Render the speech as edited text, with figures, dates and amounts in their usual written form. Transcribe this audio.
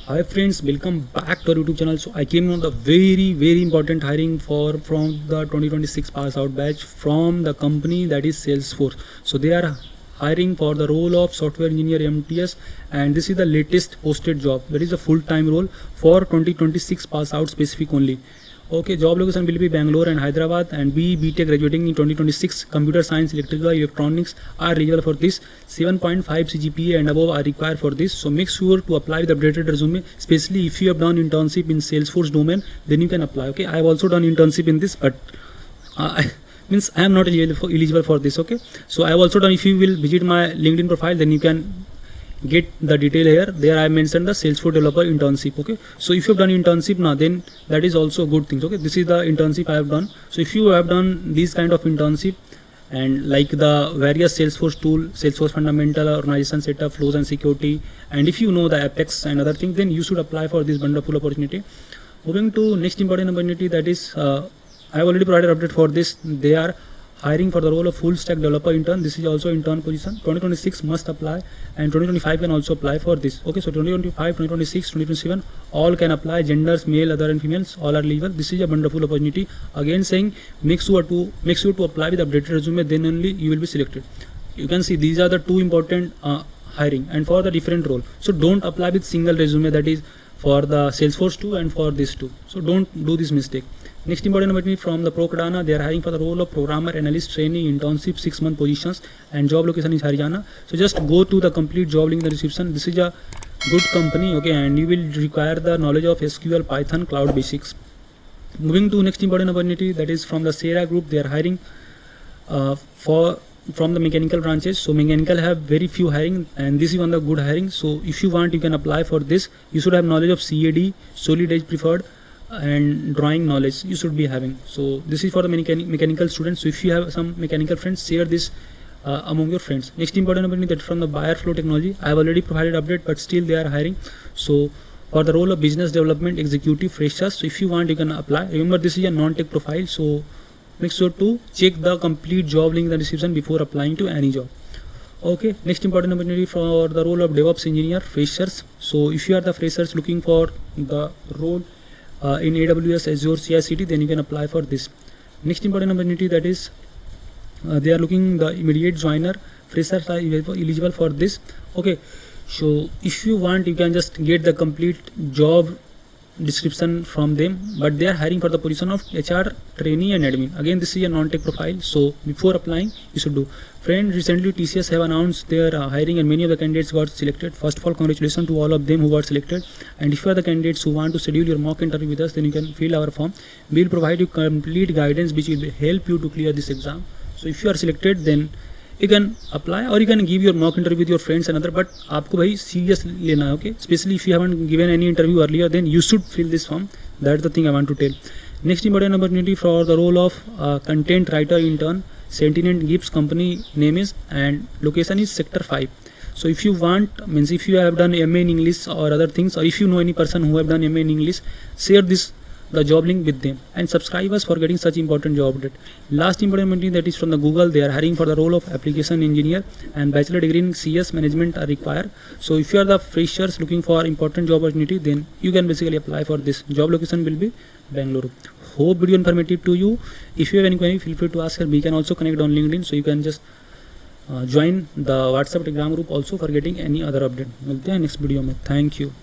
Hi friends, welcome back to our YouTube channel. So I came on the very important hiring from the 2026 pass out batch from the company that is Salesforce. So they are hiring for the role of software engineer MTS, and this is the latest posted job. That is a full-time role for 2026 pass out specific only. Okay, job location will be Bangalore and Hyderabad, and BTech graduating in 2026 computer science, electrical, electronics are eligible for this. 7.5 CGPA and above are required for this. So make sure to apply with updated resume, especially if you have done internship in Salesforce domain, then you can apply. Okay, I have also done internship in this, but means I am not eligible for this. Okay, so I have also done. If you will visit my LinkedIn profile, then you can get the detail here. There I mentioned the Salesforce developer internship. Okay, so if you have done internship now, then that is also a good thing. Okay, this is the internship I have done. So if you have done these kind of internship and like the various Salesforce tool, Salesforce fundamental, organization setup, flows and security, and if you know the Apex and other things, then you should apply for this wonderful opportunity. Moving to next important opportunity, that is I have already provided update for this. They are hiring for the role of full stack developer intern. This is also intern position. 2026 must apply, and 2025 can also apply for this. Okay, so 2025, 2026, 2027 all can apply. Genders, male, other and females, all are legal. This is a wonderful opportunity. Again saying, make sure to apply with updated resume, then only you will be selected. You can see these are the two important hiring and for the different role. So don't apply with single resume, that is for the Salesforce 2 and for this 2. So don't do this mistake. Next important opportunity from the Procadana, they are hiring for the role of programmer, analyst, trainee, internship, 6-month positions, and job location is Haryana. So just go to the complete job link in the description. This is a good company, okay, and you will require the knowledge of SQL, Python, cloud basics. Moving to next important opportunity, that is from the Sera Group. They are hiring from the mechanical branches. So mechanical have very few hiring, and this is one of the good hiring. So if you want, you can apply for this. You should have knowledge of CAD, solid edge preferred, and drawing knowledge you should be having. So this is for the mechanical students. So if you have some mechanical friends, share this among your friends. Next important opportunity, that from the Buyer Flow Technology. I have already provided update, but still they are hiring. So for the role of business development executive freshers, so if you want, you can apply. Remember, this is a non-tech profile, so make sure to check the complete job link in the description before applying to any job. Okay, next important opportunity for the role of DevOps engineer freshers. So if you are the freshers looking for the role in AWS, Azure, CI/CD, then you can apply for this. Next important opportunity, that is they are looking the immediate joiner. Freshers are eligible for this. Okay, so if you want, you can just get the complete job description from them, but they are hiring for the position of HR trainee and admin. Again, this is a non-tech profile, so before applying you should do. Friend, recently TCS have announced their hiring, and many of the candidates got selected. First of all, congratulations to all of them who got selected. And if you are the candidates who want to schedule your mock interview with us, then you can fill our form. We will provide you complete guidance which will help you to clear this exam. So if you are selected, then you can apply, or you can give your mock interview with your friends and other, but आपको भाई serious लेना है. Okay, especially if you haven't given any interview earlier, then you should fill this form. That's the thing I want to tell. Next important opportunity for the role of content writer intern. Sentinel Gibbs company name is, and location is sector 5. So if you want, means if you have done MA in English or other things, or if you know any person who have done MA in English, share the job link with them and subscribe us for getting such important job update. Last important opportunity, that is from the Google. They are hiring for the role of application engineer, and bachelor degree in CS management are required. So if you are the freshers looking for important job opportunity, then you can basically apply for this. Job location will be Bangalore. Hope video informative to you. If you have any query, feel free to ask her. We can also connect on LinkedIn, so you can just join the WhatsApp Telegram group also for getting any other update. मिलते हैं next video में. Thank you.